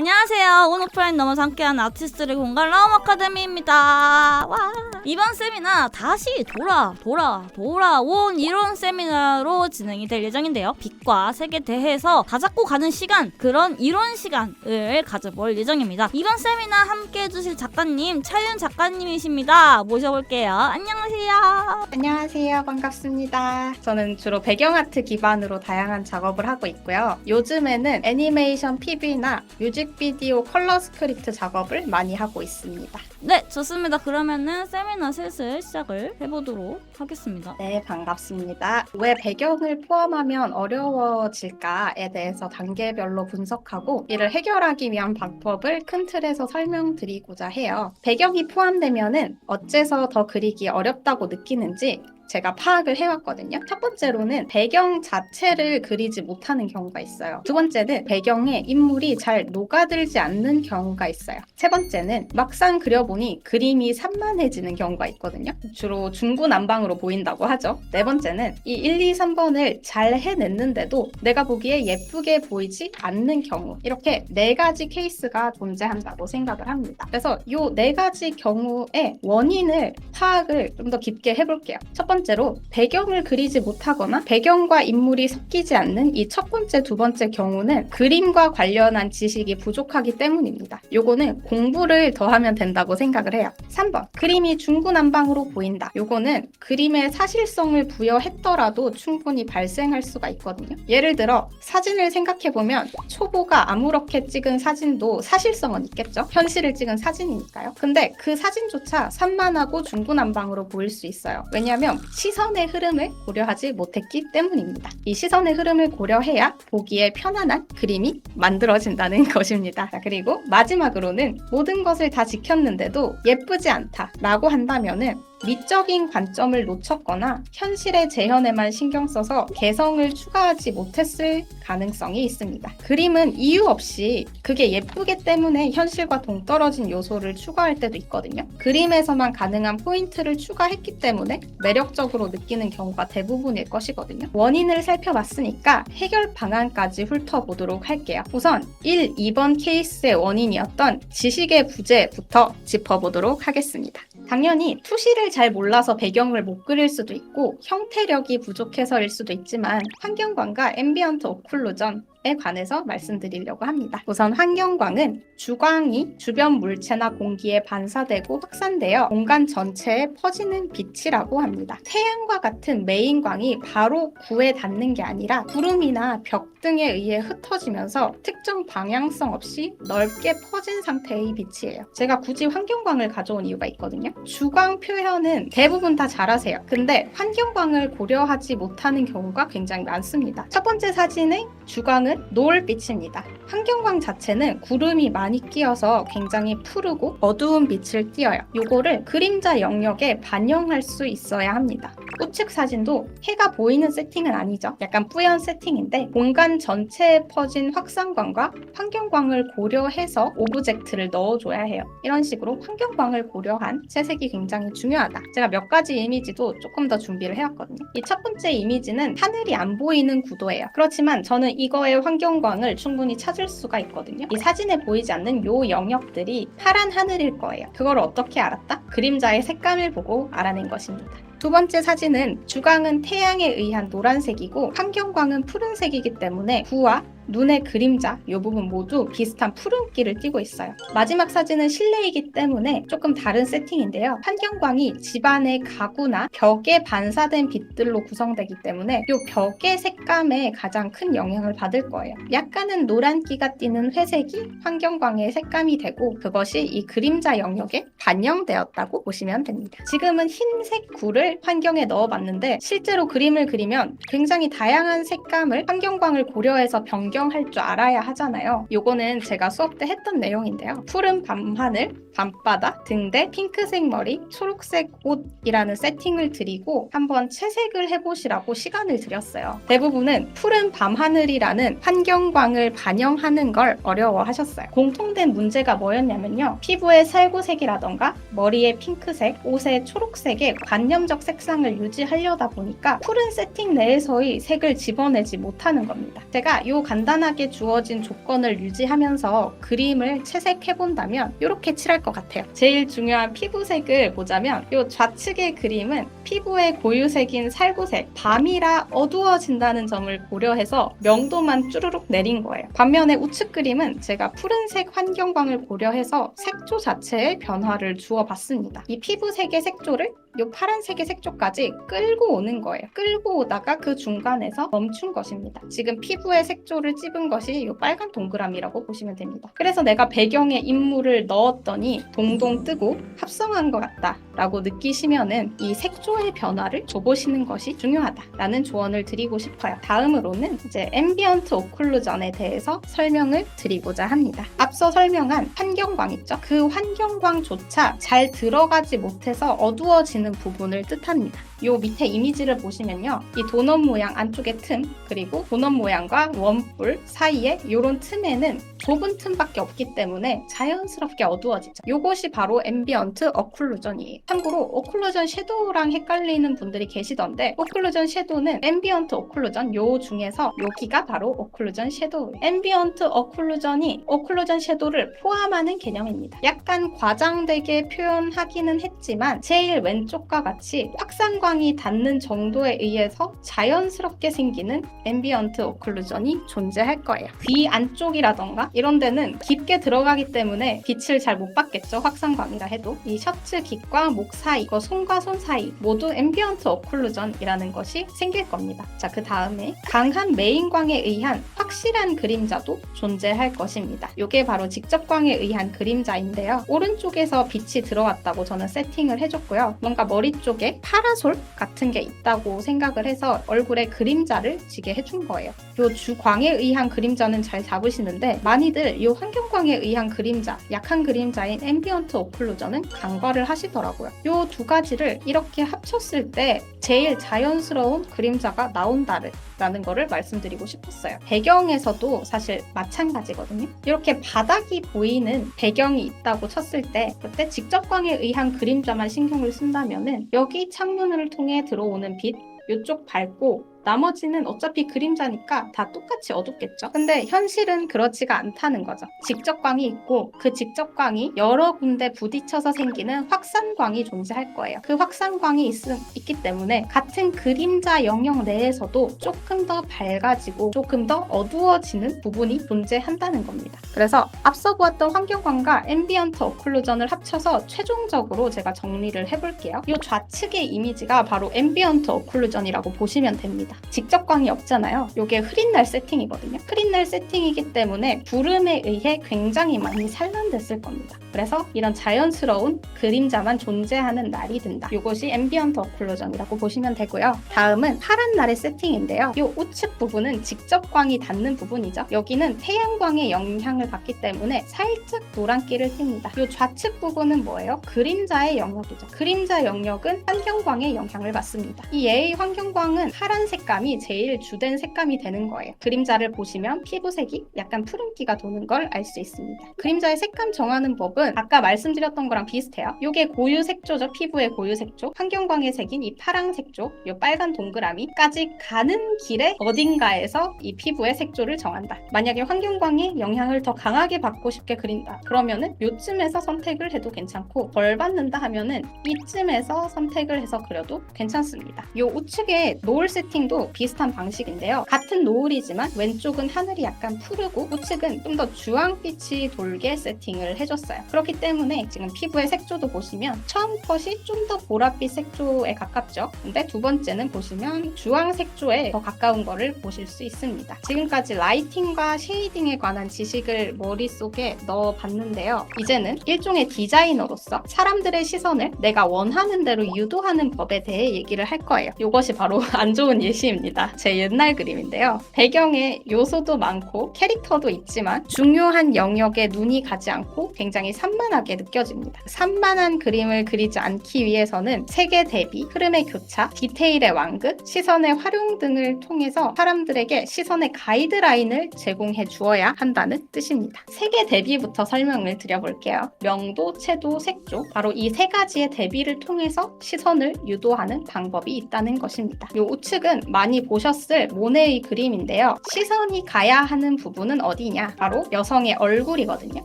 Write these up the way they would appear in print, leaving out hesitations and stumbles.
안녕하세요. 온 오프라인 넘어서 함께하는 아티스트를 공간 라움 아카데미입니다. 와. 이번 세미나 다시 돌아온 이론 세미나로 진행이 될 예정인데요. 빛과 색에 대해서 다잡고 가는 시간, 그런 이론 시간을 가져볼 예정입니다. 이번 세미나 함께 해주실 작가님, 차윤 작가님이십니다. 모셔볼게요. 안녕하세요. 안녕하세요. 반갑습니다. 저는 주로 배경아트 기반으로 다양한 작업을 하고 있고요. 요즘에는 애니메이션 PV나 뮤직비디오 컬러 스크립트 작업을 많이 하고 있습니다. 네, 좋습니다. 그러면은 세미나 슬슬 시작을 해보도록 하겠습니다. 네, 반갑습니다. 왜 배경을 포함하면 어려워질까에 대해서 단계별로 분석하고 이를 해결하기 위한 방법을 큰 틀에서 설명드리고자 해요. 배경이 포함되면은 어째서 더 그리기 어렵다고 느끼는지 제가 파악을 해왔거든요. 첫 번째로는 배경 자체를 그리지 못하는 경우가 있어요. 두 번째는 배경에 인물이 잘 녹아들지 않는 경우가 있어요. 세 번째는 막상 그려보니 그림이 산만해지는 경우가 있거든요. 주로 중구난방으로 보인다고 하죠. 네 번째는 이 1, 2, 3번을 잘 해냈는데도 내가 보기에 예쁘게 보이지 않는 경우, 이렇게 네 가지 케이스가 존재한다고 생각을 합니다. 그래서 이 네 가지 경우의 원인을 파악을 좀 더 깊게 해볼게요. 첫 번째로 배경을 그리지 못하거나 배경과 인물이 섞이지 않는 이 첫 번째, 두 번째 경우는 그림과 관련한 지식이 부족하기 때문입니다. 요거는 공부를 더 하면 된다고 생각을 해요. 3번, 그림이 중구난방으로 보인다. 요거는 그림의 사실성을 부여했더라도 충분히 발생할 수가 있거든요. 예를 들어 사진을 생각해보면 초보가 아무렇게 찍은 사진도 사실성은 있겠죠. 현실을 찍은 사진이니까요. 근데 그 사진조차 산만하고 중구난방으로 보일 수 있어요. 왜냐하면 시선의 흐름을 고려하지 못했기 때문입니다. 이 시선의 흐름을 고려해야 보기에 편안한 그림이 만들어진다는 것입니다. 그리고 마지막으로는 모든 것을 다 지켰는데도 예쁘지 않다라고 한다면은 미적인 관점을 놓쳤거나 현실의 재현에만 신경 써서 개성을 추가하지 못했을 가능성이 있습니다. 그림은 이유 없이 그게 예쁘기 때문에 현실과 동떨어진 요소를 추가할 때도 있거든요. 그림에서만 가능한 포인트를 추가했기 때문에 매력적으로 느끼는 경우가 대부분일 것이거든요. 원인을 살펴봤으니까 해결 방안까지 훑어보도록 할게요. 우선 1, 2번 케이스의 원인이었던 지식의 부재부터 짚어보도록 하겠습니다. 당연히 투시를 잘 몰라서 배경을 못 그릴 수도 있고 형태력이 부족해서일 수도 있지만 환경광과 앰비언트 오클루전에 관해서 말씀드리려고 합니다. 우선 환경광은 주광이 주변 물체나 공기에 반사되고 확산되어 공간 전체에 퍼지는 빛이라고 합니다. 태양과 같은 메인광이 바로 구에 닿는 게 아니라 구름이나 벽 등에 의해 흩어지면서 특정 방향성 없이 넓게 퍼진 상태의 빛이에요. 제가 굳이 환경광을 가져온 이유가 있거든요. 주광 표현은 대부분 다 잘하세요. 근데 환경광을 고려하지 못하는 경우가 굉장히 많습니다. 첫 번째 사진의 주광은 노을빛입니다. 환경광 자체는 구름이 많이 끼어서 굉장히 푸르고 어두운 빛을 띄어요. 요거를 그림자 영역에 반영할 수 있어야 합니다. 우측 사진도 해가 보이는 세팅은 아니죠. 약간 뿌연 세팅인데 공간 전체에 퍼진 확산광과 환경광을 고려해서 오브젝트를 넣어줘야 해요. 이런 식으로 환경광을 고려한 채색이 굉장히 중요하다. 제가 몇 가지 이미지도 조금 더 준비를 해왔거든요. 이 첫 번째 이미지는 하늘이 안 보이는 구도예요. 그렇지만 저는 이거의 환경광을 충분히 찾을 수가 있거든요. 이 사진에 보이지 않는 요 영역들이 파란 하늘일 거예요. 그걸 어떻게 알았다? 그림자의 색감을 보고 알아낸 것입니다. 두 번째 사진은 주광은 태양에 의한 노란색이고 환경광은 푸른색이기 때문에 구와 눈의 그림자 이 부분 모두 비슷한 푸른기를 띠고 있어요. 마지막 사진은 실내이기 때문에 조금 다른 세팅인데요. 환경광이 집안의 가구나 벽에 반사된 빛들로 구성되기 때문에 이 벽의 색감에 가장 큰 영향을 받을 거예요. 약간은 노란기가 띠는 회색이 환경광의 색감이 되고 그것이 이 그림자 영역에 반영되었다고 보시면 됩니다. 지금은 흰색 구를 환경에 넣어봤는데 실제로 그림을 그리면 굉장히 다양한 색감을 환경광을 고려해서 변경할 줄 알아야 하잖아요. 요거는 제가 수업 때 했던 내용인데요. 푸른 밤하늘, 밤바다, 등대, 핑크색 머리, 초록색 옷이라는 세팅을 드리고 한번 채색을 해보시라고 시간을 드렸어요. 대부분은 푸른 밤하늘이라는 환경광을 반영하는 걸 어려워하셨어요. 공통된 문제가 뭐였냐면요. 피부의 살구색이라던가 머리의 핑크색, 옷의 초록색의 관념적 색상을 유지하려다 보니까 푸른 세팅 내에서의 색을 집어내지 못하는 겁니다. 제가 이 관 간단하게 주어진 조건을 유지하면서 그림을 채색해본다면 이렇게 칠할 것 같아요. 제일 중요한 피부색을 보자면 이 좌측의 그림은 피부의 고유색인 살구색, 밤이라 어두워진다는 점을 고려해서 명도만 쭈루룩 내린 거예요. 반면에 우측 그림은 제가 푸른색 환경광을 고려해서 색조 자체의 변화를 주어봤습니다. 이 피부색의 색조를 이 파란색의 색조까지 끌고 오는 거예요. 끌고 오다가 그 중간에서 멈춘 것입니다. 지금 피부의 색조를 찝은 것이 이 빨간 동그라미라고 보시면 됩니다. 그래서 내가 배경에 인물을 넣었더니 동동 뜨고 합성한 것 같다 라고 느끼시면은 이 색조의 변화를 줘보시는 것이 중요하다라는 조언을 드리고 싶어요. 다음으로는 이제 앰비언트 오클루전에 대해서 설명을 드리고자 합니다. 앞서 설명한 환경광 있죠? 그 환경광조차 잘 들어가지 못해서 어두워지는 부분을 뜻합니다. 요 밑에 이미지를 보시면요. 이 도넛 모양 안쪽의 틈, 그리고 도넛 모양과 원뿔 사이에 요런 틈에는 좁은 틈밖에 없기 때문에 자연스럽게 어두워지죠. 요것이 바로 앰비언트 어클루전이에요. 참고로 오클루전 섀도우랑 헷갈리는 분들이 계시던데 오클루전 섀도우는 앰비언트 어클루전 요 중에서 여기가 바로 오클루전 섀도우예요. 앰비언트 어클루전이 오클루전 섀도우를 포함하는 개념입니다. 약간 과장되게 표현하기는 했지만 제일 왼쪽과 같이 확산광이 닿는 정도에 의해서 자연스럽게 생기는 앰비언트 오클루전이 존재할 거예요. 귀 안쪽이라던가 이런 데는 깊게 들어가기 때문에 빛을 잘 못 받겠죠. 확산광이라 해도. 이 셔츠 깃과 목 사이, 손과 손 사이 모두 앰비언트 오클루전이라는 것이 생길 겁니다. 자, 그 다음에 강한 메인광에 의한 확실한 그림자도 존재할 것입니다. 이게 바로 직접광에 의한 그림자인데요. 오른쪽에서 빛이 들어왔다고 저는 세팅을 해줬고요. 뭔가 머리 쪽에 파라솔 같은 게 있다고 생각을 해서 얼굴에 그림자를 지게 해준 거예요. 이 주광에 의한 그림자는 잘 잡으시는데 많이들 이 환경광에 의한 그림자, 약한 그림자인 앰비언트 오클루전은 간과를 하시더라고요. 이 두 가지를 이렇게 합쳤을 때 제일 자연스러운 그림자가 나온다라는 거를 말씀드리고 싶었어요. 배경에서도 사실 마찬가지거든요. 이렇게 바닥이 보이는 배경이 있다고 쳤을 때 그때 직접광에 의한 그림자만 신경을 쓴다면은 여기 창문을 통해 들어오는 빛 이쪽 밝고 나머지는 어차피 그림자니까 다 똑같이 어둡겠죠. 근데 현실은 그렇지가 않다는 거죠. 직접광이 있고 그 직접광이 여러 군데 부딪혀서 생기는 확산광이 존재할 거예요. 그 확산광이 있기 때문에 같은 그림자 영역 내에서도 조금 더 밝아지고 조금 더 어두워지는 부분이 존재한다는 겁니다. 그래서 앞서 보았던 환경광과 앰비언트 오클루전을 합쳐서 최종적으로 제가 정리를 해볼게요. 이 좌측의 이미지가 바로 앰비언트 오클루전이라고 보시면 됩니다. 직접광이 없잖아요. 이게 흐린 날 세팅이거든요. 흐린 날 세팅이기 때문에 구름에 의해 굉장히 많이 산란됐을 겁니다. 그래서 이런 자연스러운 그림자만 존재하는 날이 된다. 이것이 앰비언트 오클루전이라고 보시면 되고요. 다음은 파란 날의 세팅인데요. 이 우측 부분은 직접광이 닿는 부분이죠. 여기는 태양광의 영향을 받기 때문에 살짝 노란기를 띱니다. 이 좌측 부분은 뭐예요? 그림자의 영역이죠. 그림자 영역은 환경광의 영향을 받습니다. 이 예의 환경광은 파란 색감이 제일 주된 색감이 되는 거예요. 그림자를 보시면 피부색이 약간 푸른기가 도는 걸 알 수 있습니다. 그림자의 색감 정하는 법은 아까 말씀드렸던 거랑 비슷해요. 이게 고유 색조죠. 피부의 고유 색조. 환경광의 색인 이 파랑 색조, 이 빨간 동그라미까지 가는 길에 어딘가에서 이 피부의 색조를 정한다. 만약에 환경광의 영향을 더 강하게 받고 싶게 그린다. 그러면은 요쯤에서 선택을 해도 괜찮고 덜 받는다 하면은 이쯤에서 선택을 해서 그려도 괜찮습니다. 이 우측에 노을 세팅도 비슷한 방식인데요. 같은 노을이지만 왼쪽은 하늘이 약간 푸르고 우측은 좀 더 주황빛이 돌게 세팅을 해줬어요. 그렇기 때문에 지금 피부의 색조도 보시면 처음 컷이 좀 더 보랏빛 색조에 가깝죠. 근데 두 번째는 보시면 주황 색조에 더 가까운 거를 보실 수 있습니다. 지금까지 라이팅과 쉐이딩에 관한 지식을 머릿속에 넣어봤는데요. 이제는 일종의 디자이너로서 사람들의 시선을 내가 원하는 대로 유도하는 법에 대해 얘기를 할 거예요. 이것이 바로 안 좋은 예시입니다. 제 옛날 그림인데요. 배경에 요소도 많고 캐릭터도 있지만 중요한 영역에 눈이 가지 않고 굉장히 산만하게 느껴집니다. 산만한 그림을 그리지 않기 위해서는 색의 대비, 흐름의 교차, 디테일의 완급, 시선의 활용 등을 통해서 사람들에게 시선의 가이드라인을 제공해 주어야 한다는 뜻입니다. 색의 대비부터 설명을 드려볼게요. 명도, 채도, 색조, 바로 이 세 가지의 대비를 통해서 시선을 유도하는 방법이 있다는 것입니다. 이 우측은 많이 보셨을 모네의 그림인데요. 시선이 가야 하는 부분은 어디냐? 바로 여성의 얼굴이거든요.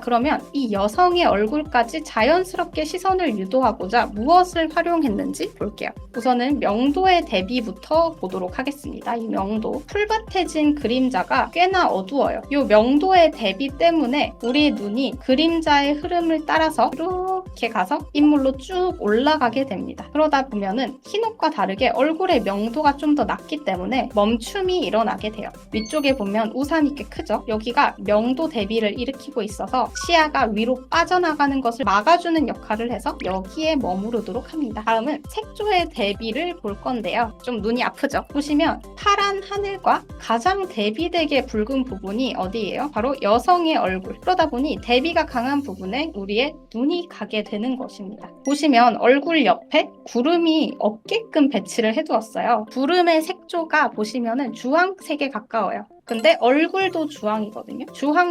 그러면 이 여성의 얼굴까지 자연스럽게 시선을 유도하고자 무엇을 활용했는지 볼게요. 우선은 명도의 대비부터 보도록 하겠습니다. 이 명도. 풀밭에 진 그림자가 꽤나 어두워요. 이 명도의 대비 때문에 우리 눈이 그림자의 흐름을 따라서 이렇게 가서 인물로 쭉 올라가게 됩니다. 그러다 보면은 흰옷과 다르게 얼굴의 명도가 좀 더 낮기 때문에 멈춤이 일어나게 돼요. 위쪽에 보면 우산이 꽤 크죠? 여기가 명도 대비를 일으키고 있어서 시야가 위로 빠져나가는 것을 막아주는 역할을 해서 여기에 머무르도록 합니다. 다음은 색조의 대비를 볼 건데요. 좀 눈이 아프죠? 보시면 파란 하늘과 가장 대비되게 붉은 부분이 어디예요? 바로 여성의 얼굴. 그러다 보니 대비가 강한 부분에 우리의 눈이 가게 되는 것입니다. 보시면 얼굴 옆에 구름이 없게끔 배치를 해두었어요. 구름의 색조가 보시면은 주황색에 가까워요. 근데 얼굴도 주황이거든요.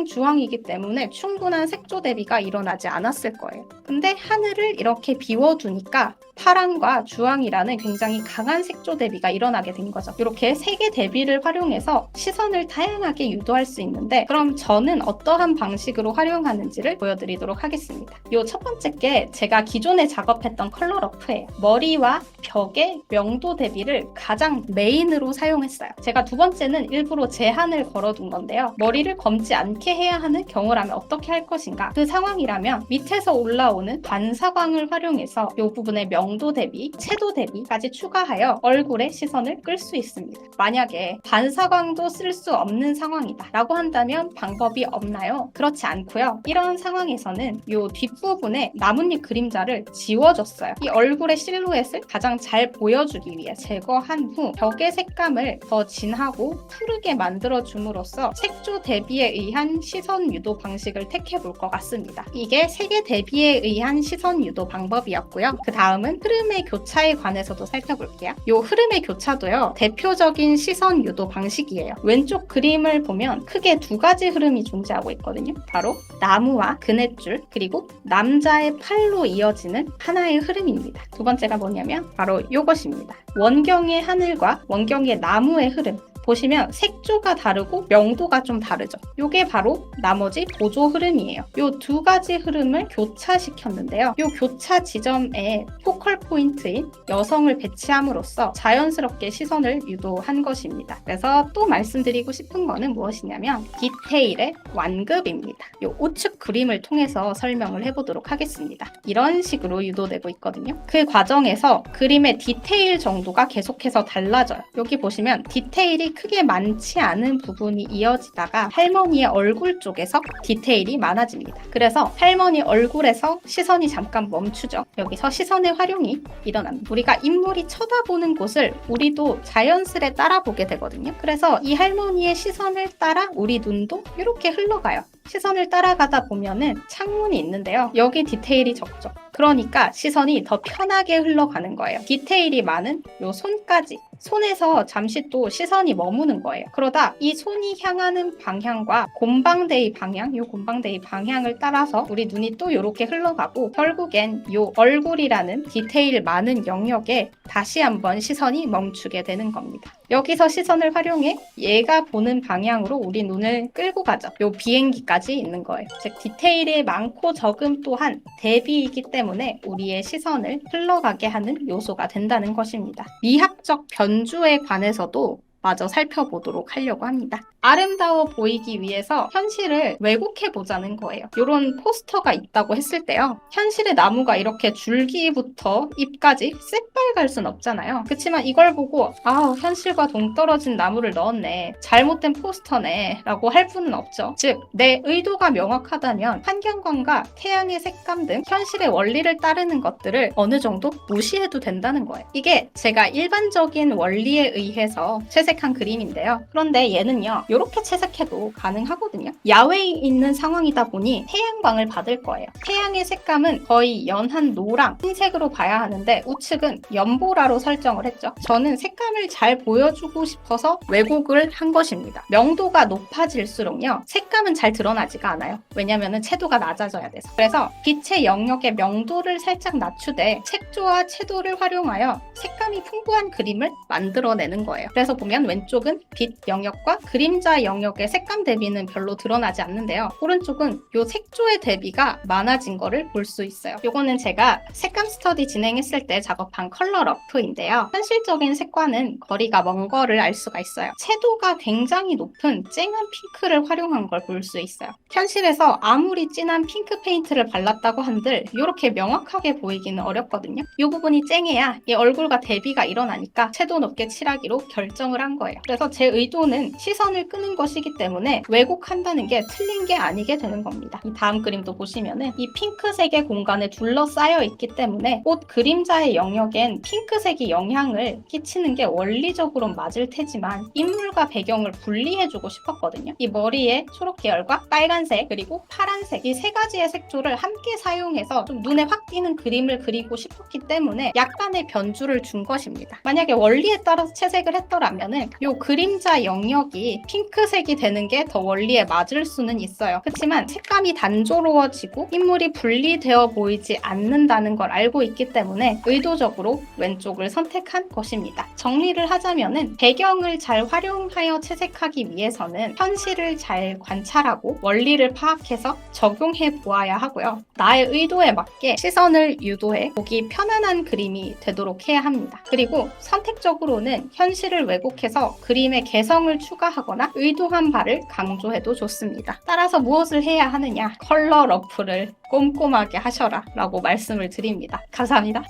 주황이기 때문에 충분한 색조 대비가 일어나지 않았을 거예요. 근데 하늘을 이렇게 비워두니까 파랑과 주황이라는 굉장히 강한 색조 대비가 일어나게 된 거죠. 이렇게 색의 대비를 활용해서 시선을 다양하게 유도할 수 있는데, 그럼 저는 어떠한 방식으로 활용하는지를 보여드리도록 하겠습니다. 이 첫 번째 게 제가 기존에 작업했던 컬러 러프예요. 머리와 벽의 명도 대비를 가장 메인으로 사용했어요. 제가 두 번째는 일부러 제한을 걸어둔 건데요. 머리를 검지 않게 해야 하는 경우라면 어떻게 할 것인가? 그 상황이라면 밑에서 올라오는 반사광을 활용해서 이 부분의 명도 대비, 채도 대비까지 추가하여 얼굴에 시선을 끌 수 있습니다. 만약에 반사광도 쓸 수 없는 상황이다 라고 한다면 방법이 없나요? 그렇지 않고요. 이런 상황에서는 이 뒷부분에 나뭇잎 그림자를 지워줬어요. 이 얼굴의 실루엣을 가장 잘 보여주기 위해 제거한 후 벽의 색감을 더 진하고 푸르게 만들어줌으로써 색조 대비에 의한 시선 유도 방식을 택해볼 것 같습니다. 이게 색의 대비에 의한 시선 유도 방법이었고요. 그 다음은 흐름의 교차에 관해서도 살펴볼게요. 이 흐름의 교차도요, 대표적인 시선 유도 방식이에요. 왼쪽 그림을 보면 크게 두 가지 흐름이 존재하고 있거든요. 바로 나무와 그네줄, 그리고 남자의 팔로 이어지는 하나의 흐름입니다. 두 번째가 뭐냐면 바로 이것입니다. 원경의 하늘과 원경의 나무의 흐름. 보시면 색조가 다르고 명도가 좀 다르죠. 이게 바로 나머지 보조 흐름이에요. 이 두 가지 흐름을 교차시켰는데요. 이 교차 지점에 포컬 포인트인 여성을 배치함으로써 자연스럽게 시선을 유도한 것입니다. 그래서 또 말씀드리고 싶은 거는 무엇이냐면 디테일의 완급입니다. 이 우측 그림을 통해서 설명을 해보도록 하겠습니다. 이런 식으로 유도되고 있거든요. 그 과정에서 그림의 디테일 정도가 계속해서 달라져요. 여기 보시면 디테일이 크게 많지 않은 부분이 이어지다가 할머니의 얼굴 쪽에서 디테일이 많아집니다. 그래서 할머니 얼굴에서 시선이 잠깐 멈추죠. 여기서 시선의 활용이 일어납니다. 우리가 인물이 쳐다보는 곳을 우리도 자연스레 따라보게 되거든요. 그래서 이 할머니의 시선을 따라 우리 눈도 이렇게 흘러가요. 시선을 따라가다 보면은 창문이 있는데요. 여기 디테일이 적죠. 그러니까 시선이 더 편하게 흘러가는 거예요. 디테일이 많은 요 손까지. 손에서 잠시 또 시선이 머무는 거예요. 그러다 이 손이 향하는 방향과 곰방대의 방향, 요 곰방대의 방향을 따라서 우리 눈이 또 이렇게 흘러가고 결국엔 요 얼굴이라는 디테일 많은 영역에 다시 한번 시선이 멈추게 되는 겁니다. 여기서 시선을 활용해 얘가 보는 방향으로 우리 눈을 끌고 가죠. 요 비행기까지 있는 거예요. 즉 디테일이 많고 적음 또한 대비이기 때문에 우리의 시선을 흘러가게 하는 요소가 된다는 것입니다. 미학적 변주에 관해서도 마저 살펴보도록 하려고 합니다. 아름다워 보이기 위해서 현실을 왜곡해 보자는 거예요. 이런 포스터가 있다고 했을 때요. 현실의 나무가 이렇게 줄기부터 잎까지 새빨갈 순 없잖아요. 그렇지만 이걸 보고 현실과 동떨어진 나무를 넣었네. 잘못된 포스터네 라고 할 수는 없죠. 즉 내 의도가 명확하다면 환경광과 태양의 색감 등 현실의 원리를 따르는 것들을 어느 정도 무시해도 된다는 거예요. 이게 제가 일반적인 원리에 의해서 채색한 그림인데요. 그런데 얘는요. 이렇게 채색해도 가능하거든요. 야외에 있는 상황이다 보니 태양광을 받을 거예요. 태양의 색감은 거의 연한 노랑, 흰색으로 봐야 하는데 우측은 연보라로 설정을 했죠. 저는 색감을 잘 보여주고 싶어서 왜곡을 한 것입니다. 명도가 높아질수록요, 색감은 잘 드러나지가 않아요. 왜냐면은 채도가 낮아져야 돼서. 그래서 빛의 영역의 명도를 살짝 낮추되 색조와 채도를 활용하여 색감이 풍부한 그림을 만들어내는 거예요. 그래서 보면 왼쪽은 빛 영역과 그림자 영역의 색감 대비는 별로 드러나지 않는데요. 오른쪽은 이 색조의 대비가 많아진 거를 볼 수 있어요. 이거는 제가 색감 스터디 진행했을 때 작업한 컬러 러프인데요. 현실적인 색과는 거리가 먼 거를 알 수가 있어요. 채도가 굉장히 높은 쨍한 핑크를 활용한 걸 볼 수 있어요. 현실에서 아무리 진한 핑크 페인트를 발랐다고 한들 이렇게 명확하게 보이기는 어렵거든요. 이 부분이 쨍해야 이 얼굴과 대비가 일어나니까 채도 높게 칠하기로 결정을 한 거예요. 그래서 제 의도는 시선을 끄는 것이기 때문에 왜곡한다는 게 틀린 게 아니게 되는 겁니다. 이 다음 그림도 보시면은 이 핑크색의 공간에 둘러싸여 있기 때문에 옷 그림자의 영역엔 핑크색이 영향을 끼치는 게 원리적으로 맞을 테지만 인물과 배경을 분리해주고 싶었거든요. 이 머리에 초록 계열과 빨간색 그리고 파란색 이 세 가지의 색조를 함께 사용해서 좀 눈에 확 띄는 그림을 그리고 싶었기 때문에 약간의 변주를 준 것입니다. 만약에 원리에 따라서 채색을 했더라면은 이 그림자 영역이 핑크색이 되는 게 더 원리에 맞을 수는 있어요. 그렇지만 색감이 단조로워지고 인물이 분리되어 보이지 않는다는 걸 알고 있기 때문에 의도적으로 왼쪽을 선택한 것입니다. 정리를 하자면은 배경을 잘 활용하여 채색하기 위해서는 현실을 잘 관찰하고 원리를 파악해서 적용해 보아야 하고요. 나의 의도에 맞게 시선을 유도해 보기 편안한 그림이 되도록 해야 합니다. 그리고 선택적으로는 현실을 왜곡해서 그림에 개성을 추가하거나 의도한 바를 강조해도 좋습니다. 따라서 무엇을 해야 하느냐? 컬러 러프를 꼼꼼하게 하셔라 라고 말씀을 드립니다. 감사합니다.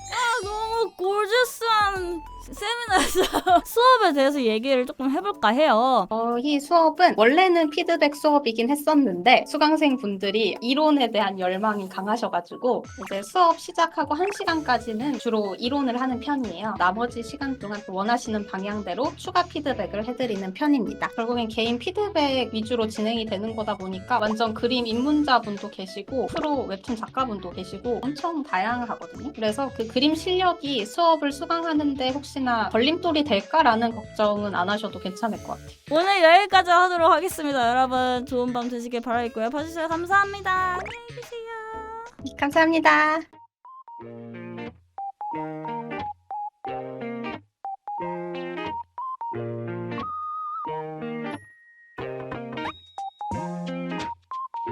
너무 골저스한 세미나에서 수업에 대해서 얘기를 조금 해볼까 해요. 이 수업은 원래는 피드백 수업이긴 했었는데 수강생 분들이 이론에 대한 열망이 강하셔가지고 이제 수업 시작하고 1시간까지는 주로 이론을 하는 편이에요. 나머지 시간 동안 원하시는 방향대로 추가 피드백을 해드리는 편입니다. 결국엔 개인 피드백 위주로 진행이 되는 거다 보니까 완전 그림 입문자분도 계시고 프로 웹툰 작가분도 계시고 엄청 다양하거든요. 그래서 그 그림 실력이 수업을 수강하는데 혹시나 걸림돌이 될까라는 걱정은 안 하셔도 괜찮을 것 같아요. 오늘 여기까지 하도록 하겠습니다. 여러분 좋은 밤 되시길 바라겠고요. 봐주셔서 감사합니다. 안녕히 계세요. 감사합니다.